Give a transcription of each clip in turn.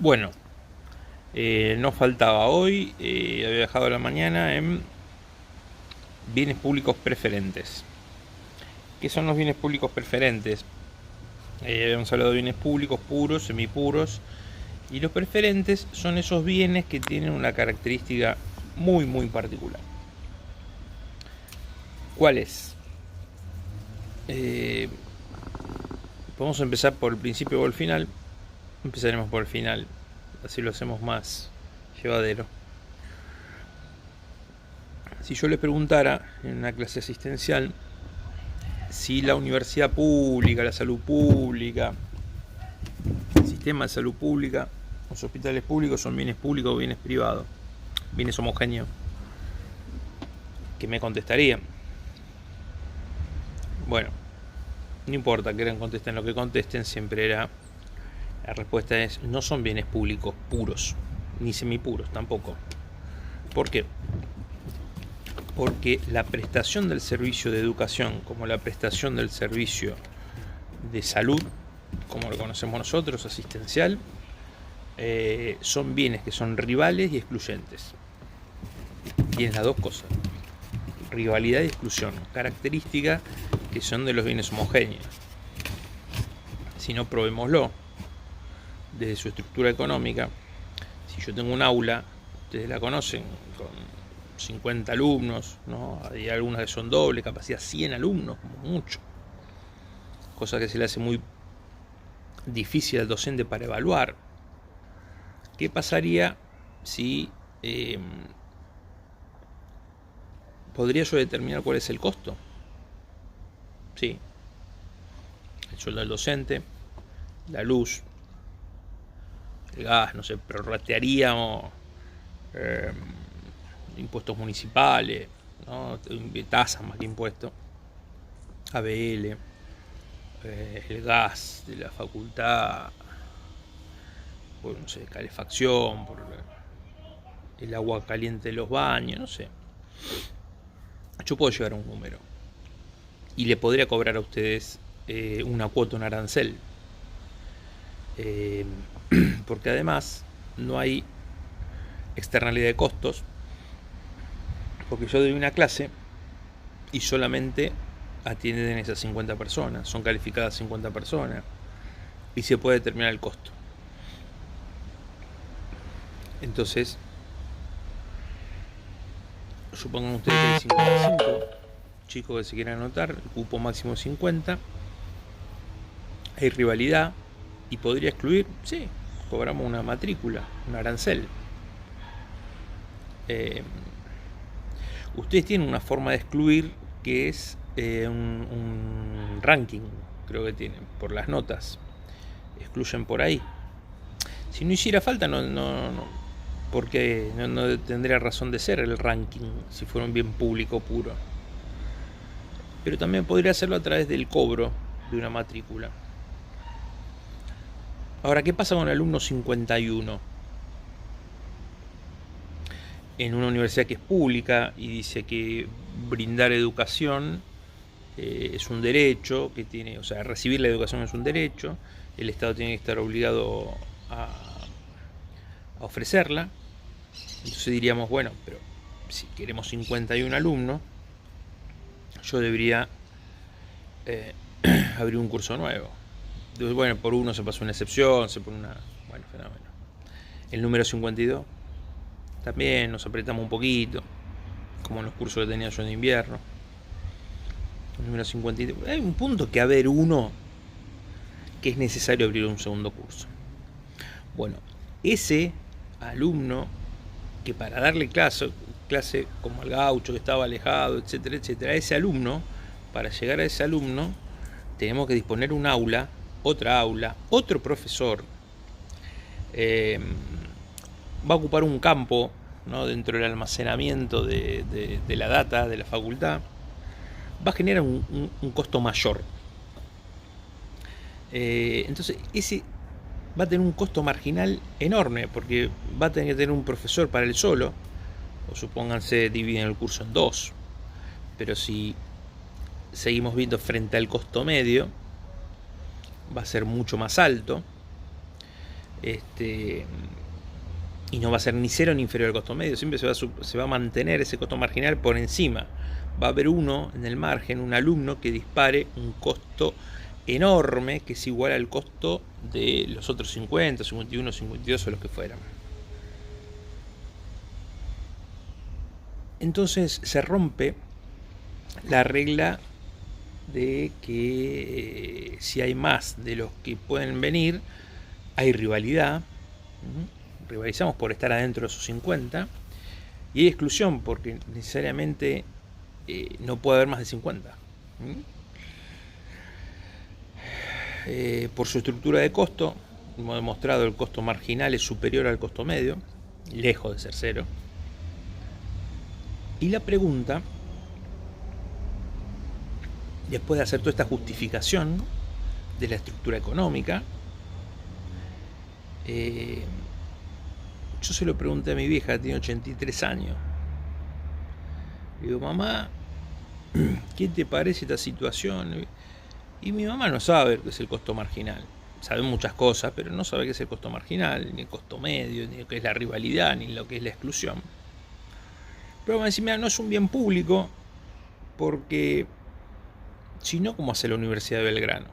Bueno, no faltaba hoy, había dejado la mañana en bienes públicos preferentes. ¿Qué son los bienes públicos preferentes? Habíamos hablado de bienes públicos puros, semipuros, y los preferentes son esos bienes que tienen una característica muy particular. ¿Cuál es? Podemos empezar por el principio o el final. Empezaremos por el final, así lo hacemos más llevadero. Si yo les preguntara en una clase asistencial si la universidad pública, la salud pública, el sistema de salud pública, los hospitales públicos son bienes públicos o bienes privados, bienes homogéneos, ¿qué me contestarían? Bueno, no importa que contesten lo que contesten, siempre era la respuesta es no son bienes públicos puros, ni semipuros tampoco. ¿Por qué? Porque la prestación del servicio de educación, como la prestación del servicio de salud, como lo conocemos nosotros, asistencial, son bienes que son rivales y excluyentes. Tienen las dos cosas, rivalidad y exclusión, características que son de los bienes homogéneos. Si no, probémoslo. Desde su estructura económica, si yo tengo un aula, ustedes la conocen, con 50 alumnos, ¿no? Hay algunas que son doble, capacidad 100 alumnos, como mucho. Cosa que se le hace muy difícil al docente para evaluar. ¿Qué pasaría si podría yo determinar cuál es el costo? Sí. El sueldo del docente, la luz, el gas, no sé, prorratearíamos impuestos municipales, ¿no? Tasas más que impuestos, ABL, el gas de la facultad, por, no sé, calefacción, por el agua caliente de los baños, no sé. Yo puedo llegar a un número y le podría cobrar a ustedes una cuota, un arancel, porque además no hay externalidad de costos, porque yo doy una clase y solamente atienden esas 50 personas, son calificadas 50 personas y se puede determinar el costo. Entonces, supongan ustedes que hay 55 chicos que se quieran anotar, el cupo máximo 50, hay rivalidad y podría excluir, sí, cobramos una matrícula, un arancel. Ustedes tienen una forma de excluir que es un ranking, creo que tienen, por las notas. Excluyen por ahí. Si no hiciera falta, porque no tendría razón de ser el ranking si fuera un bien público puro. Pero también podría hacerlo a través del cobro de una matrícula. Ahora, ¿qué pasa con el alumno 51? En una universidad que es pública y dice que brindar educación es un derecho que tiene, o sea, recibir la educación es un derecho, el Estado tiene que estar obligado a ofrecerla. Entonces diríamos, bueno, pero si queremos 51 alumnos, yo debería abrir un curso nuevo. Entonces, bueno, por uno se pasó una excepción, se pone una... Bueno, fenómeno. El número 52, también nos apretamos un poquito, como en los cursos que tenía yo en invierno. El número 52, hay un punto que haber uno que es necesario abrir un segundo curso. Bueno, ese alumno que para darle clase como al gaucho que estaba alejado, etcétera, etcétera, ese alumno, para llegar a ese alumno, tenemos que disponer un aula, otra aula, otro profesor, va a ocupar un campo, ¿no? Dentro del almacenamiento de la data de la facultad, va a generar un costo mayor. Entonces, ese va a tener un costo marginal enorme, porque va a tener que tener un profesor para él solo, o supónganse dividen el curso en dos. Pero si seguimos viendo frente al costo medio, va a ser mucho más alto. y no va a ser ni cero ni inferior al costo medio, siempre se va a mantener ese costo marginal por encima. Va a haber uno en el margen, un alumno que dispare un costo enorme que es igual al costo de los otros 50, 51, 52 o los que fueran. Entonces se rompe la regla de que si hay más de los que pueden venir, hay rivalidad. Rivalizamos por estar adentro de esos 50 y hay exclusión porque necesariamente no puede haber más de 50. Por su estructura de costo, como demostrado, el costo marginal es superior al costo medio, lejos de ser cero. Y la pregunta, después de hacer toda esta justificación de la estructura económica, yo se lo pregunté a mi vieja, tiene 83 años. Le digo, mamá, ¿qué te parece esta situación? Y mi mamá no sabe qué es el costo marginal. Sabe muchas cosas, pero no sabe qué es el costo marginal, ni el costo medio, ni lo que es la rivalidad, ni lo que es la exclusión. Pero me decía, mira, no es un bien público, porque si no, ¿cómo hace la Universidad de Belgrano?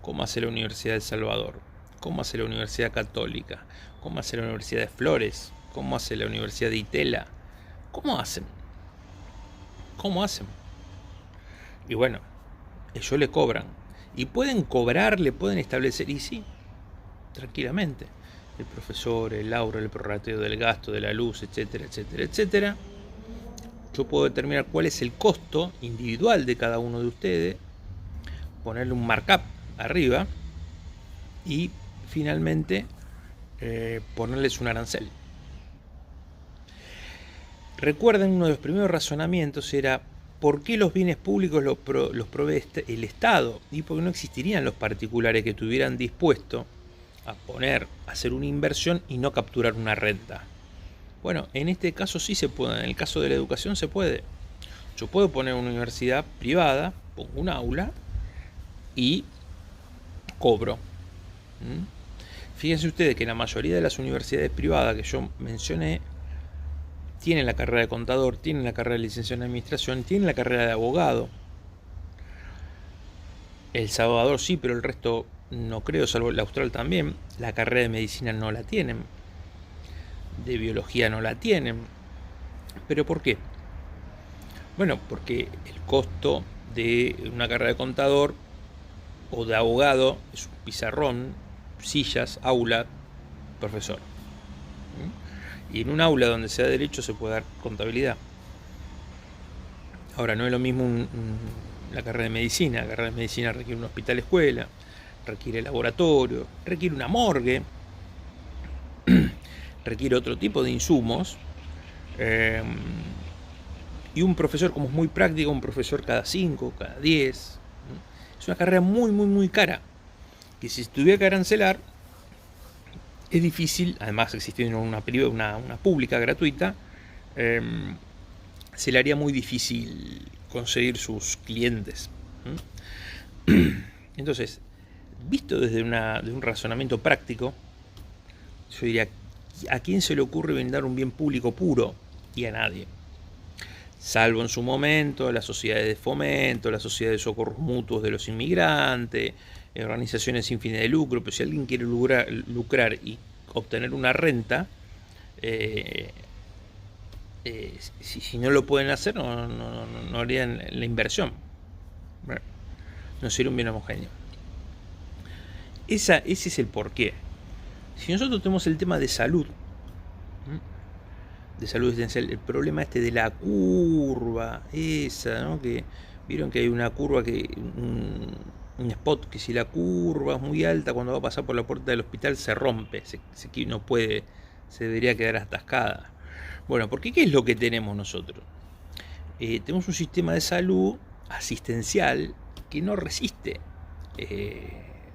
¿Cómo hace la Universidad de El Salvador? ¿Cómo hace la Universidad Católica? ¿Cómo hace la Universidad de Flores? ¿Cómo hace la Universidad de Itela? ¿Cómo hacen? ¿Cómo hacen? Y bueno, ellos le cobran. Y pueden cobrar, le pueden establecer, y sí, tranquilamente. El profesor, el aura, el prorrateo del gasto, de la luz, etcétera, etcétera, etcétera. Yo puedo determinar cuál es el costo individual de cada uno de ustedes, ponerle un markup arriba y finalmente ponerles un arancel. Recuerden, uno de los primeros razonamientos era ¿por qué los bienes públicos los provee el Estado? Y porque no existirían los particulares que estuvieran dispuestos a hacer una inversión y no capturar una renta. Bueno, en este caso sí se puede, en el caso de la educación se puede. Yo puedo poner una universidad privada, pongo un aula y cobro. Fíjense ustedes que la mayoría de las universidades privadas que yo mencioné tienen la carrera de contador, tienen la carrera de licenciado en administración, tienen la carrera de abogado. El Salvador sí, pero el resto no creo, salvo el Austral también. La carrera de medicina no la tienen, de biología no la tienen. ¿Pero por qué? Bueno, porque el costo de una carrera de contador o de abogado es un pizarrón, sillas, aula, profesor. Y en un aula donde sea derecho se puede dar contabilidad. Ahora, no es lo mismo la carrera de medicina. La carrera de medicina requiere un hospital escuela, requiere laboratorio, requiere una morgue, requiere otro tipo de insumos. Y un profesor, como es muy práctico, un profesor cada 5, cada 10. Es una carrera muy, muy, muy cara. Que si se tuviera que arancelar, es difícil, además existiendo una pública gratuita, se le haría muy difícil conseguir sus clientes. Entonces, visto desde un razonamiento práctico, yo diría, ¿a quién se le ocurre brindar un bien público puro? Y a nadie. Salvo en su momento las sociedades de fomento, las sociedades de socorros mutuos de los inmigrantes, organizaciones sin fines de lucro. Pero si alguien quiere lucrar y obtener una renta, si no lo pueden hacer, no harían la inversión. No sería un bien homogéneo. Ese es el porqué. Si nosotros tenemos el tema de salud existencial, el problema de la curva, esa, ¿no? Que vieron que hay una curva, un spot que si la curva es muy alta, cuando va a pasar por la puerta del hospital se rompe, no puede, se debería quedar atascada. Bueno, porque ¿qué es lo que tenemos nosotros? Tenemos un sistema de salud asistencial que no resiste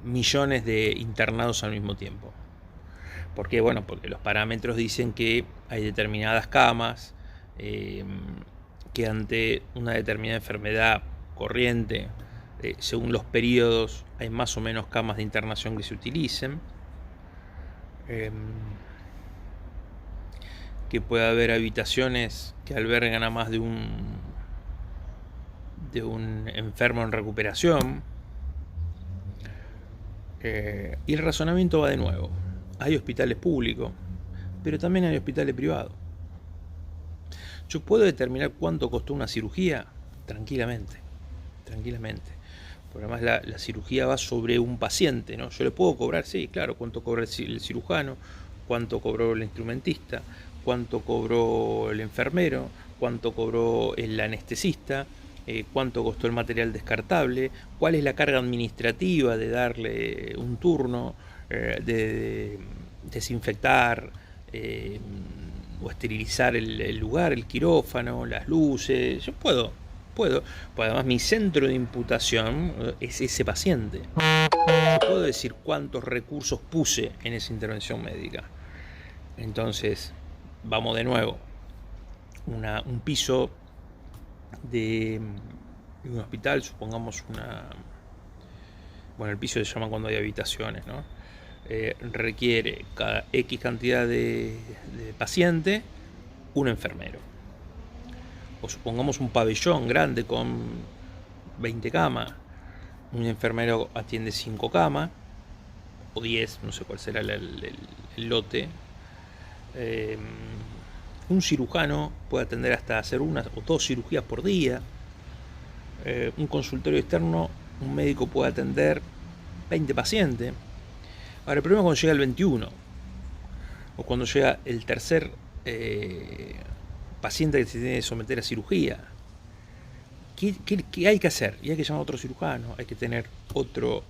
millones de internados al mismo tiempo. ¿Por qué? Bueno, porque los parámetros dicen que hay determinadas camas, que ante una determinada enfermedad corriente, según los periodos, hay más o menos camas de internación que se utilicen. que pueda haber habitaciones que albergan a más de un enfermo en recuperación. Y el razonamiento va de nuevo. Hay hospitales públicos, pero también hay hospitales privados. ¿Yo puedo determinar cuánto costó una cirugía? Tranquilamente. Porque además la cirugía va sobre un paciente, ¿no? Yo le puedo cobrar, sí, claro, cuánto cobra el cirujano, cuánto cobró el instrumentista, cuánto cobró el enfermero, cuánto cobró el anestesista, cuánto costó el material descartable, cuál es la carga administrativa de darle un turno, de desinfectar o esterilizar el lugar, el quirófano, las luces. Yo puedo. Pues además mi centro de imputación es ese paciente. Yo puedo decir cuántos recursos puse en esa intervención médica. Entonces, vamos de nuevo. Un piso de un hospital, supongamos el piso se llama cuando hay habitaciones, ¿no? Requiere cada X cantidad de paciente, un enfermero. O supongamos un pabellón grande con 20 camas, un enfermero atiende 5 camas, o 10, no sé cuál será el lote. Un cirujano puede atender hasta hacer 1 o 2 cirugías por día. Un consultorio externo, un médico puede atender 20 pacientes. Ahora, el problema es cuando llega el 21, o cuando llega el tercer paciente que se tiene que someter a cirugía. ¿Qué hay que hacer? Y hay que llamar a otro cirujano, hay que tener otro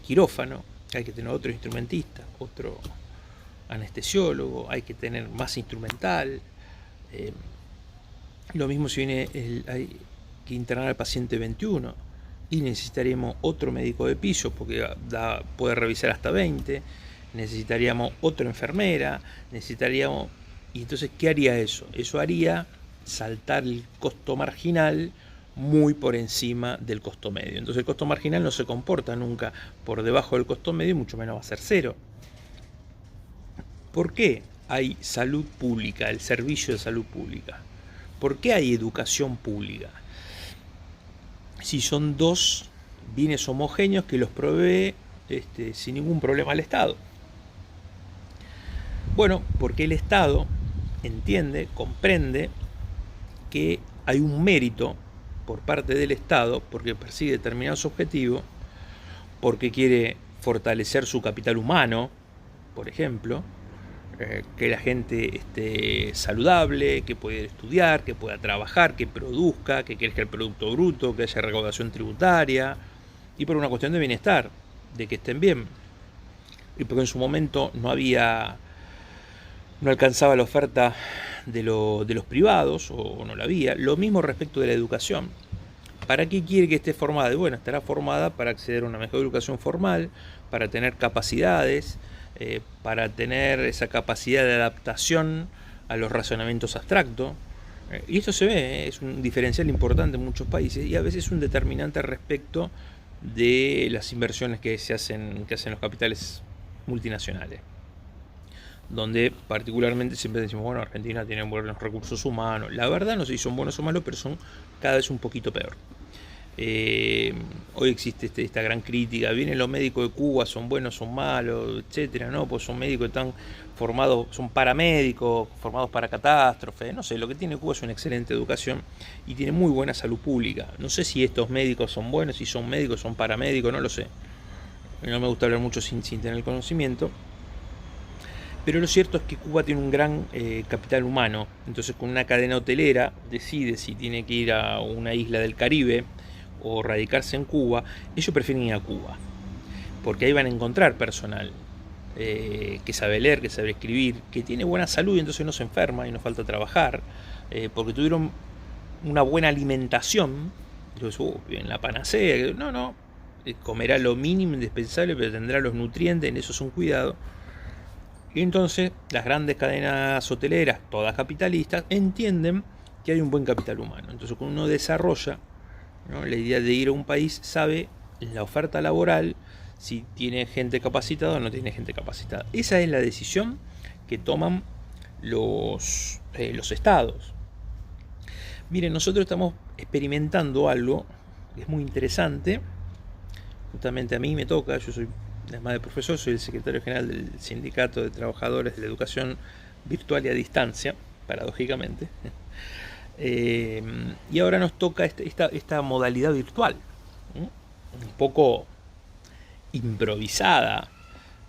quirófano, hay que tener otro instrumentista, otro anestesiólogo, hay que tener más instrumental. Lo mismo si hay que internar al paciente 21 y necesitaríamos otro médico de piso porque puede revisar hasta 20, necesitaríamos otra enfermera, y entonces, ¿qué haría eso? Eso haría saltar el costo marginal muy por encima del costo medio. Entonces el costo marginal no se comporta nunca por debajo del costo medio y mucho menos va a ser 0. ¿Por qué hay salud pública, el servicio de salud pública? ¿Por qué hay educación pública? Si son 2 bienes homogéneos que los provee sin ningún problema al Estado. Bueno, porque el Estado entiende, comprende que hay un mérito por parte del Estado porque persigue determinados objetivos, porque quiere fortalecer su capital humano, por ejemplo, que la gente esté saludable, que pueda estudiar, que pueda trabajar, que produzca, que crezca el producto bruto, que haya recaudación tributaria, y por una cuestión de bienestar, de que estén bien. Y porque en su momento no alcanzaba la oferta de los privados, o no la había. Lo mismo respecto de la educación. ¿Para qué quiere que esté formada? Y bueno, estará formada para acceder a una mejor educación formal, para tener capacidades, para tener esa capacidad de adaptación a los razonamientos abstractos. Y esto se ve, es un diferencial importante en muchos países y a veces es un determinante respecto de las inversiones que hacen los capitales multinacionales, donde particularmente siempre decimos, bueno, Argentina tiene buenos recursos humanos. La verdad no sé si son buenos o malos, pero son cada vez un poquito peor. Hoy existe esta gran crítica, vienen los médicos de Cuba, son buenos, son malos, etcétera, no, pues son médicos que están formados, son paramédicos, formados para catástrofes, no sé, lo que tiene Cuba es una excelente educación y tiene muy buena salud pública. No sé si estos médicos son buenos, si son médicos, son paramédicos, no lo sé. No me gusta hablar mucho sin tener el conocimiento. Pero lo cierto es que Cuba tiene un gran capital humano, entonces con una cadena hotelera decide si tiene que ir a una isla del Caribe o radicarse en Cuba. Ellos prefieren ir a Cuba, porque ahí van a encontrar personal que sabe leer, que sabe escribir, que tiene buena salud y entonces no se enferma y no falta trabajar, porque tuvieron una buena alimentación. Entonces, en la panacea, no, comerá lo mínimo indispensable, pero tendrá los nutrientes, en eso es un cuidado. Y entonces las grandes cadenas hoteleras, todas capitalistas, entienden que hay un buen capital humano. Entonces cuando uno desarrolla, ¿no?, la idea de ir a un país, sabe la oferta laboral, si tiene gente capacitada o no tiene gente capacitada. Esa es la decisión que toman los estados. Miren, nosotros estamos experimentando algo que es muy interesante. Justamente a mí me toca, yo soy, además de profesor, soy el secretario general del Sindicato de Trabajadores de la Educación Virtual y a Distancia, paradójicamente. Y ahora nos toca esta modalidad virtual, un poco improvisada.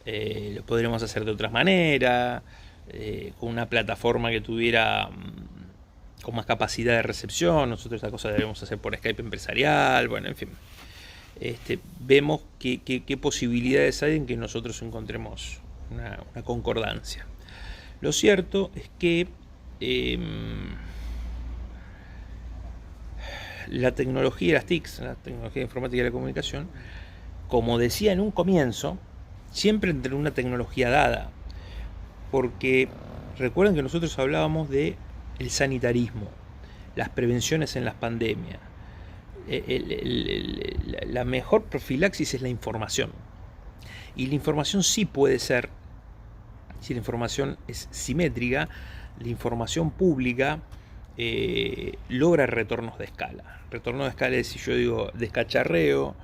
Lo podríamos hacer de otras maneras, con una plataforma que tuviera con más capacidad de recepción. Nosotros esta cosa debemos hacer por Skype empresarial, bueno, en fin. Vemos qué posibilidades hay en que nosotros encontremos una concordancia. Lo cierto es que la tecnología, las TICs, la tecnología informática y la comunicación, como decía en un comienzo, siempre entre una tecnología dada, porque recuerden que nosotros hablábamos de el sanitarismo, las prevenciones en las pandemias. La mejor profilaxis es la información, y la información sí puede ser, si la información es simétrica, la información pública logra retornos de escala. Retorno de escala es, si yo digo descacharreo,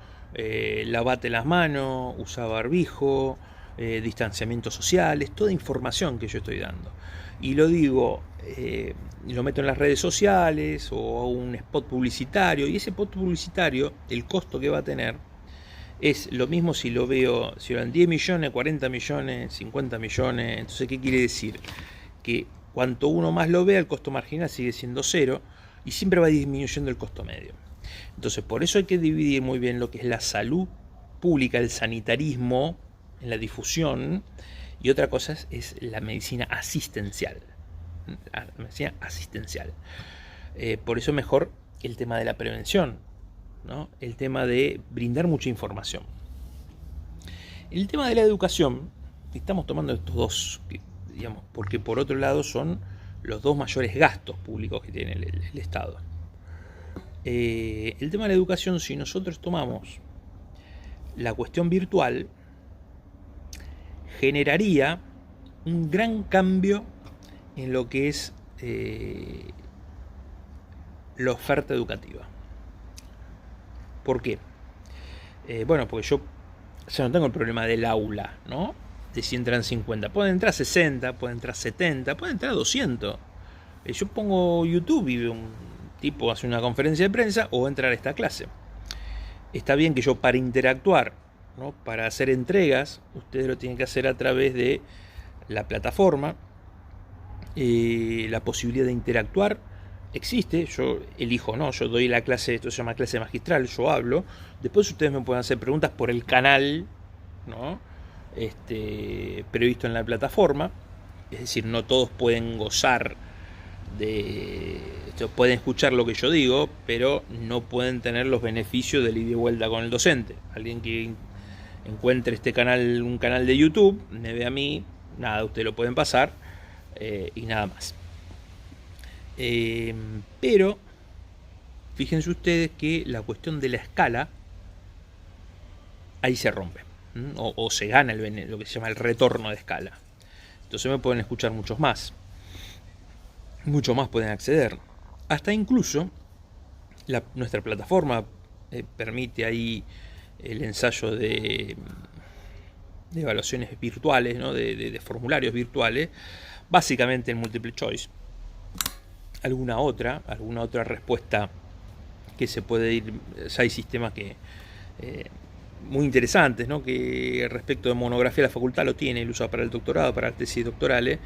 lavate las manos, usa barbijo, distanciamiento social, es toda información que yo estoy dando. Y lo digo, lo meto en las redes sociales o un spot publicitario, y ese spot publicitario, el costo que va a tener, es lo mismo si lo veo, si lo dan 10 millones, 40 millones, 50 millones. Entonces, ¿qué quiere decir? Que cuanto uno más lo vea, el costo marginal sigue siendo cero y siempre va disminuyendo el costo medio. Entonces, por eso hay que dividir muy bien lo que es la salud pública, el sanitarismo, en la difusión, y otra cosa es la medicina asistencial. La medicina asistencial. Por eso es mejor el tema de la prevención, ¿no? El tema de brindar mucha información. El tema de la educación, estamos tomando estos dos, digamos, porque por otro lado son los dos mayores gastos públicos que tiene el Estado. El tema de la educación, si nosotros tomamos la cuestión virtual, generaría un gran cambio en lo que es la oferta educativa. ¿Por qué? Bueno, porque yo ya no tengo el problema del aula, ¿no? De si entran 50. Pueden entrar 60, pueden entrar 70, pueden entrar 200. Yo pongo YouTube y un tipo hace una conferencia de prensa o va a entrar a esta clase. Está bien que yo para interactuar, ¿no? Para hacer entregas, ustedes lo tienen que hacer a través de la plataforma. La posibilidad de interactuar existe, yo elijo, no, yo doy la clase, esto se llama clase magistral, yo hablo, después ustedes me pueden hacer preguntas por el canal, ¿no? Previsto en la plataforma, es decir, no todos pueden gozar pueden escuchar lo que yo digo, pero no pueden tener los beneficios del ida y vuelta con el docente. Alguien que encuentre este canal, un canal de YouTube, me ve a mí, nada, ustedes lo pueden pasar y nada más. Pero fíjense ustedes que la cuestión de la escala ahí se rompe, o se gana lo que se llama el retorno de escala. Entonces me pueden escuchar muchos más pueden acceder. Hasta incluso nuestra plataforma permite ahí el ensayo de evaluaciones virtuales, ¿no? de formularios virtuales, básicamente en multiple choice. Alguna otra respuesta que se puede ir. Ya hay sistemas que muy interesantes, ¿no? Que respecto de monografía la facultad lo tiene, lo usa para el doctorado, para las tesis doctorales.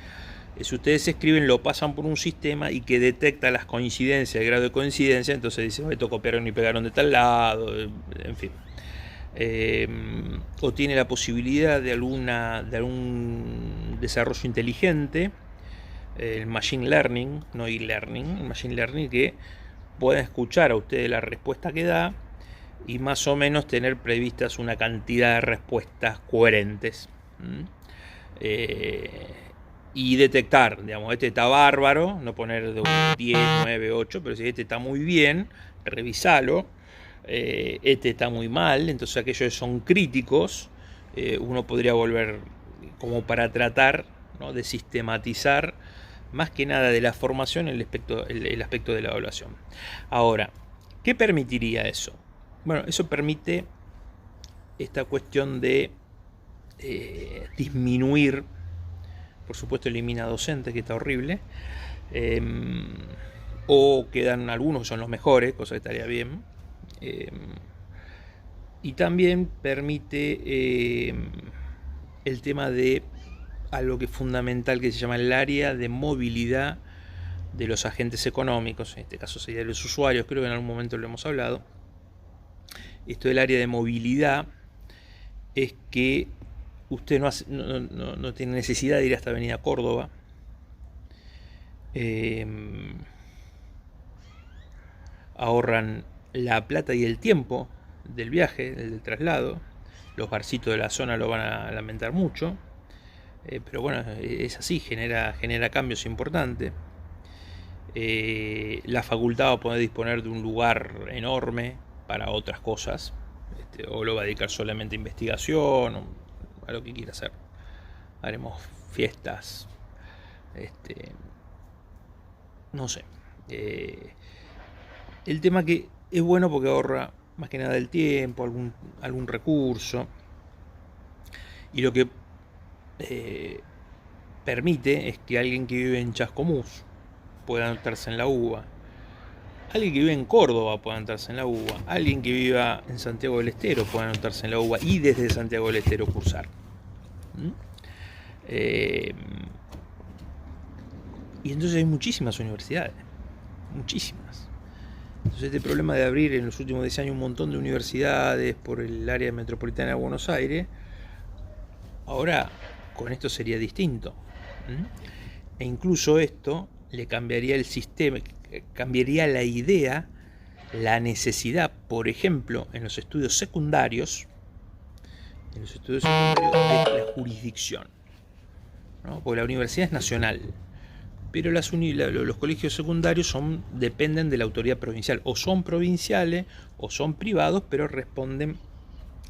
Si ustedes escriben, lo pasan por un sistema y que detecta las coincidencias, el grado de coincidencia, entonces dice, esto copiaron y pegaron de tal lado, en fin. O tiene la posibilidad de algún desarrollo inteligente, el machine learning, no e-learning, el machine learning, que pueden escuchar a ustedes la respuesta que da y más o menos tener previstas una cantidad de respuestas coherentes. Y detectar, digamos, este está bárbaro, no poner de un 10, 9, 8, pero si este está muy bien, revisalo. Este está muy mal, entonces aquellos que son críticos, uno podría volver como para tratar, ¿no?, de sistematizar más que nada de la formación el aspecto de la evaluación. Ahora, ¿qué permitiría eso? Bueno, eso permite esta cuestión de disminuir, por supuesto elimina docentes, que está horrible, o quedan algunos que son los mejores, cosa que estaría bien, y también permite el tema de algo que es fundamental, que se llama el área de movilidad de los agentes económicos, en este caso serían los usuarios, creo que en algún momento lo hemos hablado. Esto del área de movilidad es que usted no tiene necesidad de ir hasta Avenida Córdoba, ahorran la plata y el tiempo del viaje, del traslado. Los barcitos de la zona lo van a lamentar mucho, pero bueno, es así, genera cambios importantes. La facultad va a poder disponer de un lugar enorme para otras cosas, o lo va a dedicar solamente a investigación, o a lo que quiera hacer. Haremos fiestas, no sé. El tema que es bueno porque ahorra más que nada el tiempo, algún recurso, y lo que permite es que alguien que vive en Chascomús pueda anotarse en la UBA, alguien que vive en Córdoba pueda anotarse en la UBA, alguien que viva en Santiago del Estero pueda anotarse en la UBA y desde Santiago del Estero cursar. Y entonces hay muchísimas universidades, muchísimas. Entonces este problema de abrir en los últimos 10 años un montón de universidades por el área metropolitana de Buenos Aires, ahora con esto sería distinto. E incluso esto le cambiaría el sistema, cambiaría la idea, la necesidad, por ejemplo, en los estudios secundarios, de la jurisdicción, ¿no? Porque la universidad es nacional, pero los colegios secundarios dependen de la autoridad provincial, o son provinciales o son privados, pero responden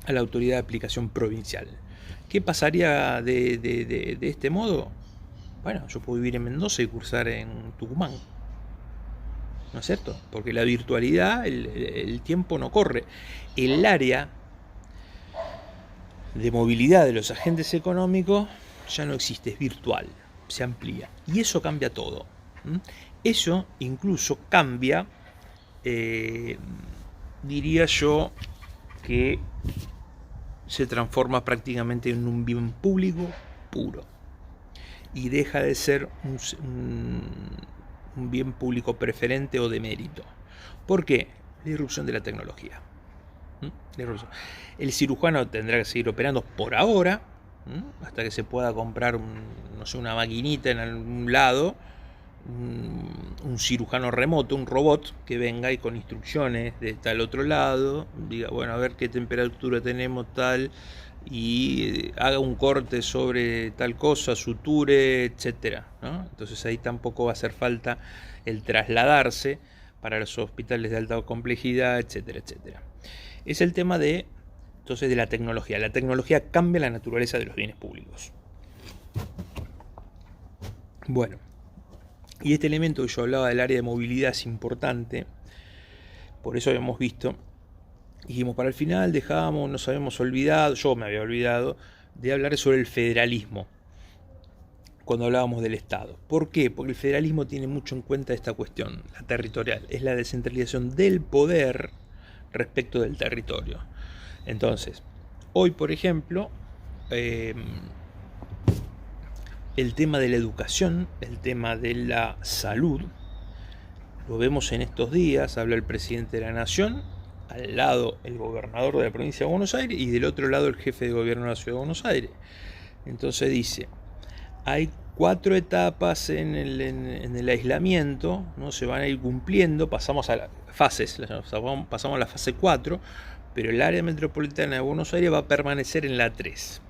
a la autoridad de aplicación provincial. ¿Qué pasaría de este modo? Bueno, yo puedo vivir en Mendoza y cursar en Tucumán, ¿no es cierto? Porque la virtualidad, el tiempo no corre. El área de movilidad de los agentes económicos ya no existe, es virtual, se amplía. Y eso cambia todo. Eso incluso cambia, diría yo, que se transforma prácticamente en un bien público puro. Y deja de ser un bien público preferente o de mérito. ¿Por qué? La irrupción de la tecnología. El cirujano tendrá que seguir operando por ahora, hasta que se pueda comprar una maquinita en algún lado, un cirujano remoto, un robot que venga y con instrucciones de tal otro lado diga, bueno, a ver qué temperatura tenemos tal, y haga un corte sobre tal cosa, suture, etcétera, ¿no? Entonces ahí tampoco va a hacer falta el trasladarse para los hospitales de alta complejidad, etcétera, etcétera. Es el tema de la tecnología. La tecnología cambia la naturaleza de los bienes públicos. Bueno, y este elemento que yo hablaba del área de movilidad es importante, por eso habíamos visto, dijimos para el final nos habíamos olvidado, yo me había olvidado, de hablar sobre el federalismo, cuando hablábamos del Estado. ¿Por qué? Porque el federalismo tiene mucho en cuenta esta cuestión, la territorial, es la descentralización del poder respecto del territorio. Entonces, hoy por ejemplo, el tema de la educación, el tema de la salud, lo vemos en estos días, habla el presidente de la Nación, al lado el gobernador de la provincia de Buenos Aires y del otro lado el jefe de gobierno de la ciudad de Buenos Aires. Entonces dice, hay 4 etapas en el aislamiento, ¿no? Se van a ir cumpliendo, pasamos a las fases, pasamos a la fase 4, pero el área metropolitana de Buenos Aires va a permanecer en la 3.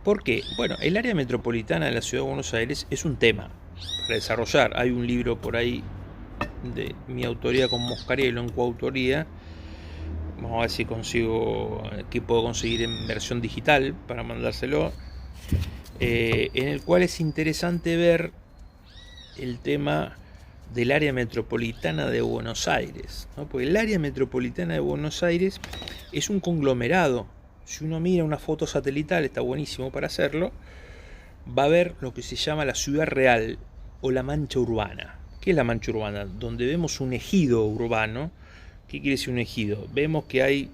¿Por qué? Bueno, el área metropolitana de la ciudad de Buenos Aires es un tema para desarrollar. Hay un libro por ahí de mi autoría con Moscariello en coautoría, Vamos a ver si consigo, que puedo conseguir en versión digital para mandárselo. En el cual es interesante ver el tema del área metropolitana de Buenos Aires, ¿no? Porque el área metropolitana de Buenos Aires es un conglomerado. Si uno mira una foto satelital, está buenísimo para hacerlo, va a ver lo que se llama la ciudad real o la mancha urbana. ¿Qué es la mancha urbana? Donde vemos un ejido urbano. ¿Qué quiere decir un ejido? Vemos que hay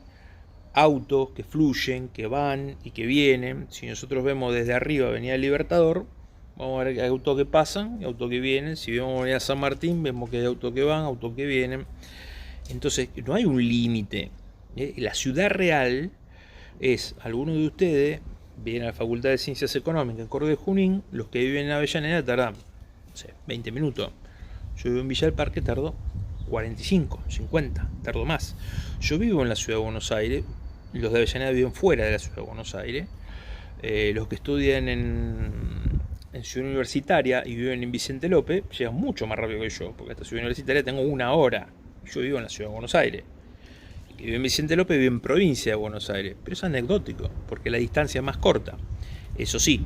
autos que fluyen, que van y que vienen. Si nosotros vemos desde arriba Avenida Libertador, vamos a ver que hay autos que pasan y autos que vienen. Si vemos Avenida San Martín, vemos que hay autos que van, autos que vienen. Entonces no hay un límite. La ciudad real es, algunos de ustedes vienen a la Facultad de Ciencias Económicas en Córdoba de Junín, los que viven en Avellaneda tardan, no sé, 20 minutos. Yo vivo en Villa del Parque, tardo 45, 50, tardo más. Yo vivo en la ciudad de Buenos Aires, los de Avellaneda viven fuera de la ciudad de Buenos Aires. Los que estudian en Ciudad Universitaria y viven en Vicente López llegan mucho más rápido que yo, porque hasta Ciudad Universitaria tengo 1 hora. Yo vivo en la ciudad de Buenos Aires. El que vive en Vicente López vive en provincia de Buenos Aires, pero es anecdótico, porque la distancia es más corta. Eso sí,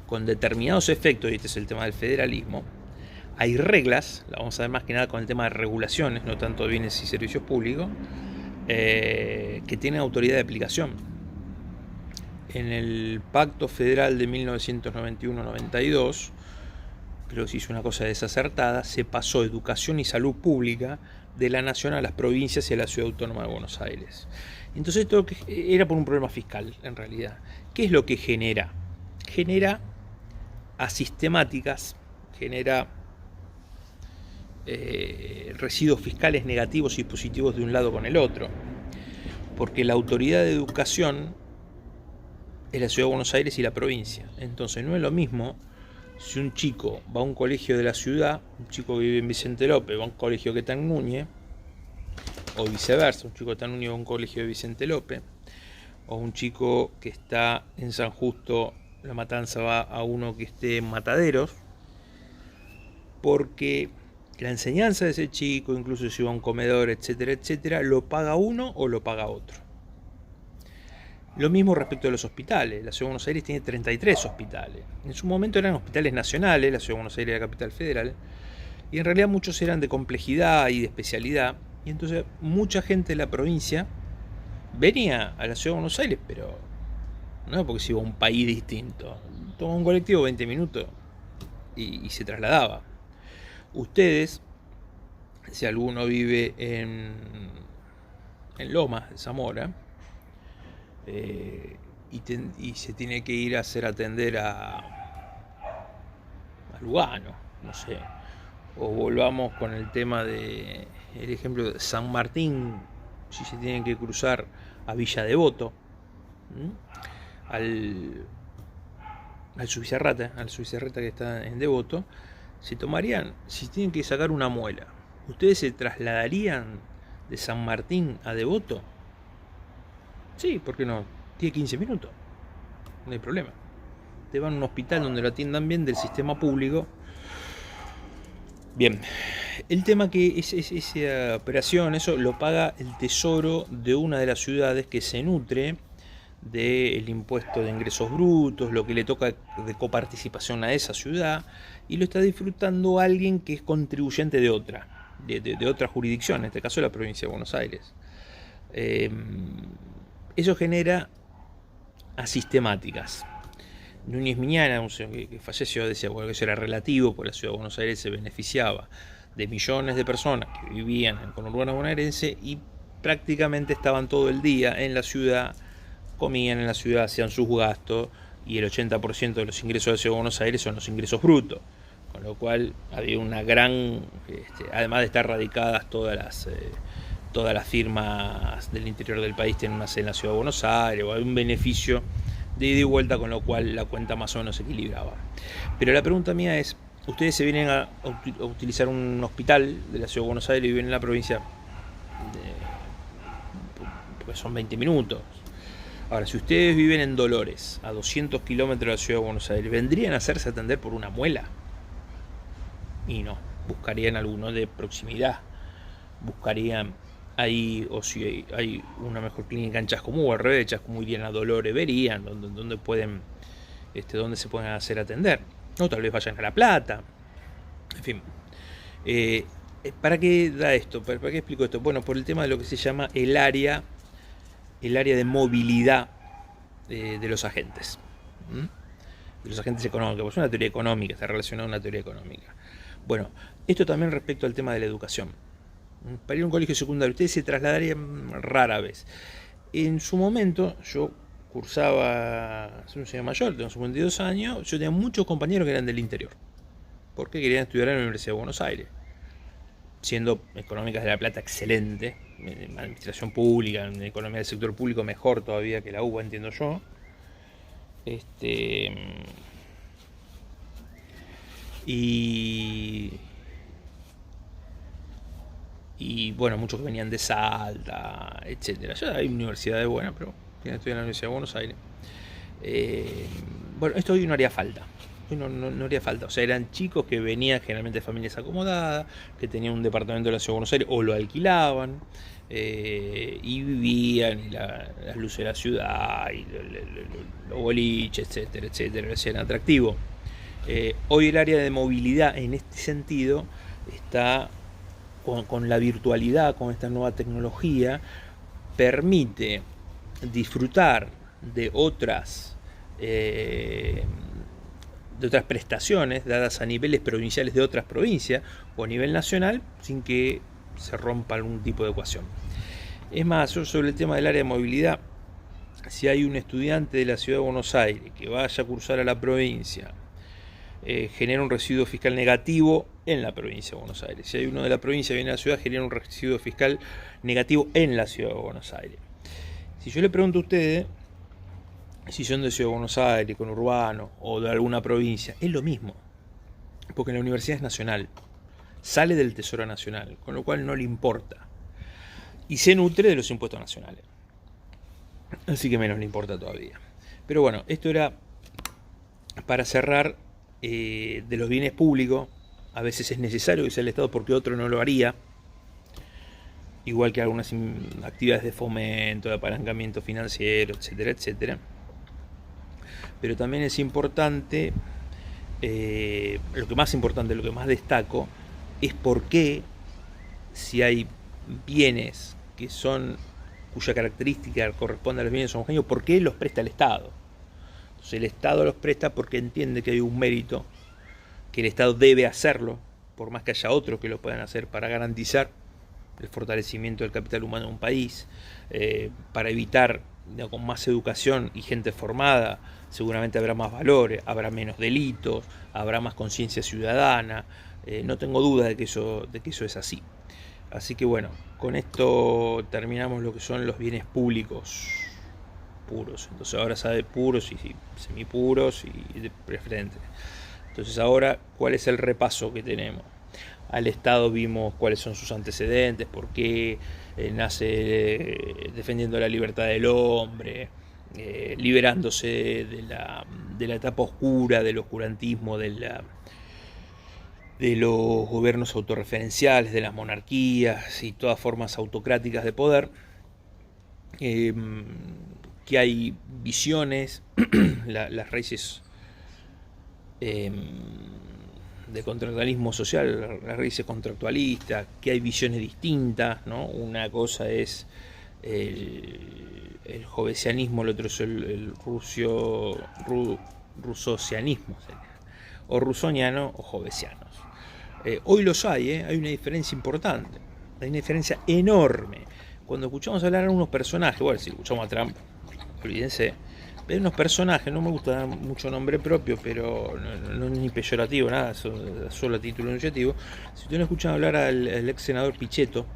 con determinados efectos, y este es el tema del federalismo, hay reglas, la vamos a ver más que nada con el tema de regulaciones, no tanto de bienes y servicios públicos, que tienen autoridad de aplicación. En el Pacto Federal de 1991-92, creo que se hizo una cosa desacertada, se pasó educación y salud pública de la nación a las provincias y a la ciudad autónoma de Buenos Aires. Entonces esto era por un problema fiscal, en realidad. ¿Qué es lo que genera? Genera asistemáticas, genera residuos fiscales negativos y positivos de un lado con el otro. Porque la autoridad de educación es la ciudad de Buenos Aires y la provincia. Entonces no es lo mismo si un chico va a un colegio de la ciudad, un chico que vive en Vicente López va a un colegio que está en Núñez, o viceversa, un chico que está en Núñez va a un colegio de Vicente López, o un chico que está en San Justo, La Matanza, va a uno que esté en Mataderos, porque la enseñanza de ese chico, incluso si va a un comedor, etcétera, etcétera, lo paga uno o lo paga otro. Lo mismo respecto a los hospitales. La Ciudad de Buenos Aires tiene 33 hospitales. En su momento eran hospitales nacionales, la Ciudad de Buenos Aires era la capital federal, y en realidad muchos eran de complejidad y de especialidad, y entonces mucha gente de la provincia venía a la Ciudad de Buenos Aires, pero no porque se iba a un país distinto. Tomaba un colectivo 20 minutos y se trasladaba. Ustedes, si alguno vive en Lomas de Zamora, y se tiene que ir a atender a Lugano, no sé, o volvamos con el tema de el ejemplo de San Martín, si se tienen que cruzar a Villa Devoto, al Subizarreta que está en Devoto, se tomarían, si tienen que sacar una muela, ¿ustedes se trasladarían de San Martín a Devoto? Sí, ¿por qué no? Tiene 15 minutos, no hay problema. Te van a un hospital donde lo atiendan bien, del sistema público. Bien, el tema que esa operación, eso lo paga el tesoro de una de las ciudades que se nutre del impuesto de ingresos brutos, lo que le toca de coparticipación a esa ciudad, y lo está disfrutando alguien que es contribuyente de otra jurisdicción, en este caso la provincia de Buenos Aires. Eso genera asistemáticas. Núñez Miñana, un señor que falleció, decía bueno, que eso era relativo, porque la ciudad de Buenos Aires se beneficiaba de millones de personas que vivían en el conurbano bonaerense y prácticamente estaban todo el día en la ciudad, comían en la ciudad, hacían sus gastos, y el 80% de los ingresos de la ciudad de Buenos Aires son los ingresos brutos, con lo cual había una gran, además de estar radicadas todas las firmas del interior del país tienen una sede en la ciudad de Buenos Aires, o hay un beneficio de ida y vuelta, con lo cual la cuenta más o menos se equilibraba. Pero la pregunta mía es, ustedes se vienen a utilizar un hospital de la ciudad de Buenos Aires y viven en la provincia, porque son 20 minutos. Ahora, si ustedes viven en Dolores, a 200 kilómetros de la ciudad de Buenos Aires, ¿vendrían a hacerse atender por una muela? Y no, buscarían alguno de proximidad, buscarían o si hay una mejor clínica en Chascomú, o al revés, Chascomú irían a Dolores, verían donde pueden, donde se pueden hacer atender, o tal vez vayan a La Plata, en fin. ¿Para qué da esto? ¿Para qué explico esto? Bueno, por el tema de lo que se llama el área de movilidad de los agentes. De los agentes económicos. Es una teoría económica, está relacionada a una teoría económica. Bueno, esto también respecto al tema de la educación. Para ir a un colegio secundario, ustedes se trasladarían rara vez. En su momento, yo cursaba, soy un señor mayor, tengo 52 años, yo tenía muchos compañeros que eran del interior, porque querían estudiar en la Universidad de Buenos Aires, siendo económicas de La Plata excelente, en administración pública, en economía del sector público mejor todavía que la UBA, entiendo yo. Y bueno, muchos que venían de Salta, etcétera. Ya hay universidades buenas, pero quienes estudian en la Universidad de Buenos Aires. Bueno, esto hoy no haría falta. Hoy no haría falta. O sea, eran chicos que venían generalmente de familias acomodadas, que tenían un departamento de la Ciudad de Buenos Aires o lo alquilaban, y vivían, y las luces de la ciudad, y los boliches, etcétera, etcétera, lo hacían atractivo. Hoy el área de movilidad en este sentido está con la virtualidad, con esta nueva tecnología, permite disfrutar de otras prestaciones dadas a niveles provinciales de otras provincias o a nivel nacional sin que se rompa algún tipo de ecuación. Es más, yo sobre el tema del área de movilidad, si hay un estudiante de la Ciudad de Buenos Aires que vaya a cursar a la provincia, genera un residuo fiscal negativo en la provincia de Buenos Aires. Si hay uno de la provincia que viene a la ciudad, genera un residuo fiscal negativo en la Ciudad de Buenos Aires. Si yo le pregunto a ustedes si son de Ciudad de Buenos Aires, conurbano o de alguna provincia, es lo mismo, porque la universidad es nacional, sale del Tesoro Nacional, con lo cual no le importa, y se nutre de los impuestos nacionales, así que menos le importa todavía. Pero bueno, esto era para cerrar. De los bienes públicos, a veces es necesario que sea el Estado porque otro no lo haría, igual que algunas actividades de fomento, de apalancamiento financiero, etcétera, etcétera. Pero también es importante, lo que más destaco, es por qué, si hay bienes cuya característica corresponde a los bienes homogéneos, ¿por qué los presta el Estado? Entonces el Estado los presta porque entiende que hay un mérito, que el Estado debe hacerlo, por más que haya otros que lo puedan hacer, para garantizar el fortalecimiento del capital humano de un país, para evitar, con más educación y gente formada, seguramente habrá más valores, habrá menos delitos, habrá más conciencia ciudadana. No tengo duda de que eso es así. Así que bueno, con esto terminamos lo que son los bienes públicos puros. Entonces ahora sabe puros y semipuros y de preferente. Entonces ahora, ¿cuál es el repaso que tenemos? Al Estado vimos cuáles son sus antecedentes, por qué nace defendiendo la libertad del hombre, liberándose de la etapa oscura, del oscurantismo, de los gobiernos autorreferenciales, de las monarquías y todas formas autocráticas de poder. Que hay visiones, las raíces de contractualismo social, las raíces contractualistas, que hay visiones distintas, ¿no? Una cosa es el jovesianismo, el otro es el rusocianismo, o rusoniano o jovesianos. Hoy los hay una diferencia importante, hay una diferencia enorme. Cuando escuchamos hablar a unos personajes, bueno, si escuchamos a Trump, olvídense, pero hay unos personajes, no me gusta dar mucho nombre propio, pero no es ni peyorativo, nada, solo a título enunciativo. Si ustedes escuchan hablar al ex senador Pichetto,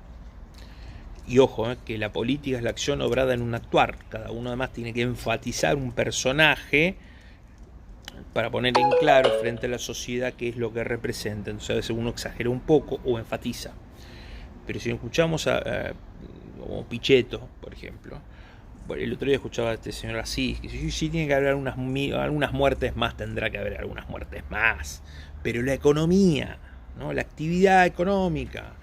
y ojo, que la política es la acción obrada en un actuar, cada uno además tiene que enfatizar un personaje para poner en claro frente a la sociedad qué es lo que representa. Entonces a veces uno exagera un poco o enfatiza. Pero si escuchamos como Pichetto, por ejemplo, el otro día escuchaba a este señor así, que sí tiene que haber algunas muertes más, tendrá que haber algunas muertes más, pero la economía, ¿no? La actividad económica,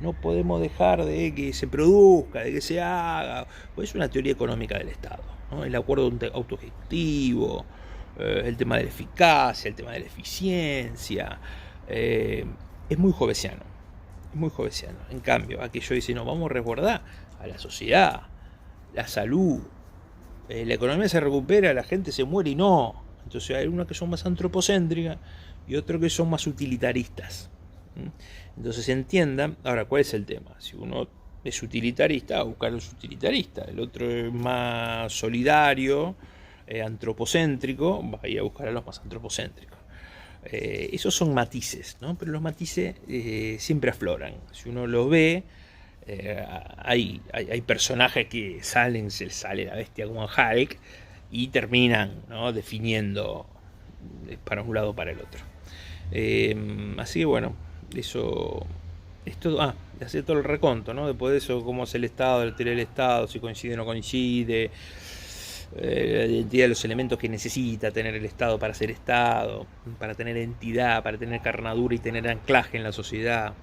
no podemos dejar de que se produzca, de que se haga. Pues es una teoría económica del Estado, ¿no? El acuerdo autogestivo, el tema de la eficacia, el tema de la eficiencia. Es muy jovesiano. Es muy jovesiano. En cambio, aquello dice, no, vamos a resguardar a la sociedad, la salud, la economía se recupera, la gente se muere y no. Entonces hay unas que son más antropocéntricas y otras que son más utilitaristas. Entonces entiendan, ahora, ¿cuál es el tema? Si uno es utilitarista, va a buscar a los utilitaristas. El otro es más solidario, antropocéntrico, va a ir a buscar a los más antropocéntricos. Esos son matices, ¿no? Pero los matices siempre afloran. Si uno los ve, hay personajes que se les sale la bestia como Hulk y terminan, ¿no?, definiendo para un lado o para el otro. Así que bueno, eso es todo. Hacer todo el reconto, ¿no? Después de eso, cómo es el Estado, la teoría del Estado, si coincide o no coincide, la identidad de los elementos que necesita tener el Estado para ser Estado, para tener entidad, para tener carnadura y tener anclaje en la sociedad.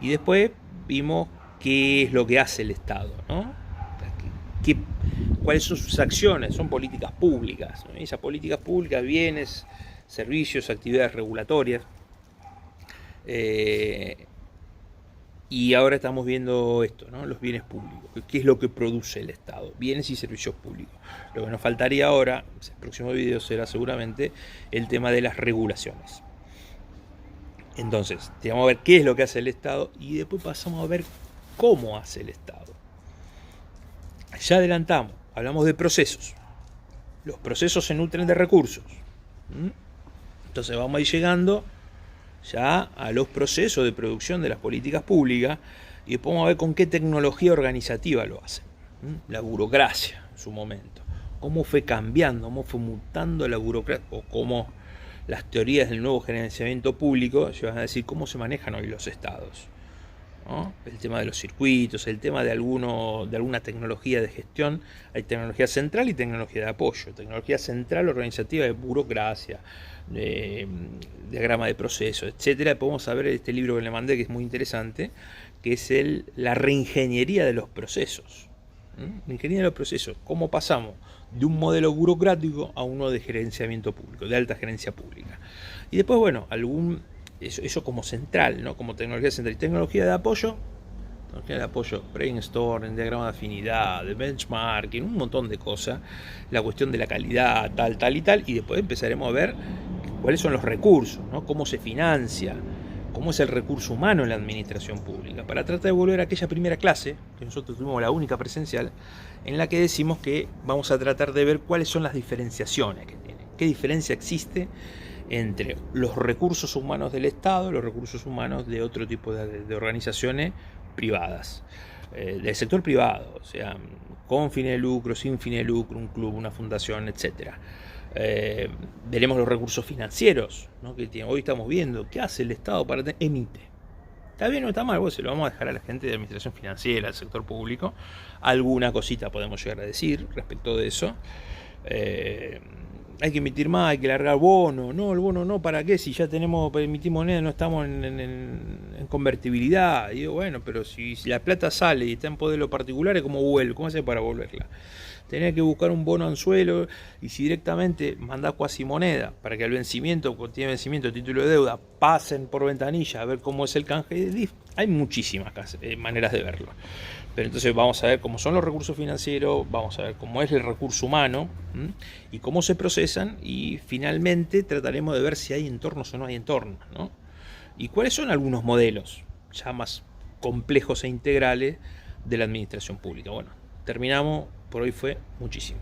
Y después vimos qué es lo que hace el Estado, ¿no? ¿Cuáles son sus acciones? Son políticas públicas, ¿no? Y esas políticas públicas, bienes, servicios, actividades regulatorias. Y ahora estamos viendo esto, ¿no? Los bienes públicos. ¿Qué es lo que produce el Estado? Bienes y servicios públicos. Lo que nos faltaría ahora, el próximo video será seguramente el tema de las regulaciones. Entonces, vamos a ver qué es lo que hace el Estado y después pasamos a ver cómo hace el Estado. Ya adelantamos, hablamos de procesos. Los procesos se nutren de recursos. Entonces vamos a ir llegando ya a los procesos de producción de las políticas públicas y después vamos a ver con qué tecnología organizativa lo hacen. La burocracia en su momento. Cómo fue cambiando, cómo fue mutando la burocracia, o cómo las teorías del nuevo gerenciamiento público llevan a decir cómo se manejan hoy los estados, ¿no? El tema de los circuitos, el tema de alguna tecnología de gestión. Hay tecnología central y tecnología de apoyo. Tecnología central organizativa de burocracia, de diagrama de procesos, etcétera. Podemos saber este libro que le mandé, que es muy interesante, que es la reingeniería de los procesos. La ingeniería de los procesos. ¿Cómo pasamos de un modelo burocrático a uno de gerenciamiento público, de alta gerencia pública? Y después, bueno, eso como central, ¿no? Como tecnología central. Y tecnología de apoyo, brainstorming, diagrama de afinidad, de benchmarking, un montón de cosas. La cuestión de la calidad, tal y tal. Y después empezaremos a ver cuáles son los recursos, ¿no? Cómo se financia, cómo es el recurso humano en la administración pública, para tratar de volver a aquella primera clase, que nosotros tuvimos la única presencial, en la que decimos que vamos a tratar de ver cuáles son las diferenciaciones que tiene, qué diferencia existe entre los recursos humanos del Estado y los recursos humanos de otro tipo de organizaciones privadas, del sector privado, o sea, con fines de lucro, sin fines de lucro, un club, una fundación, etcétera. Veremos los recursos financieros, ¿no? Que tiene. Hoy estamos viendo qué hace el Estado para emite. ¿Está bien o está mal? Bueno, se lo vamos a dejar a la gente de administración financiera, al sector público. Alguna cosita podemos llegar a decir respecto de eso. Hay que emitir más, hay que largar bono. No, el bono no, ¿para qué? Si ya emitir moneda, no estamos en convertibilidad. Y digo, bueno, pero si la plata sale y está en poder de los particulares, ¿cómo vuelve? ¿Cómo hace para volverla? Tenés que buscar un bono anzuelo, y si directamente mandás cuasimoneda para que al vencimiento, cuando tiene vencimiento de título de deuda, pasen por ventanilla a ver cómo es el canje de DIF. Hay muchísimas maneras de verlo. Pero entonces vamos a ver cómo son los recursos financieros, vamos a ver cómo es el recurso humano y cómo se procesan, y finalmente trataremos de ver si hay entornos o no hay entornos, ¿no? Y cuáles son algunos modelos ya más complejos e integrales de la administración pública. Bueno, terminamos. Por hoy fue muchísimo.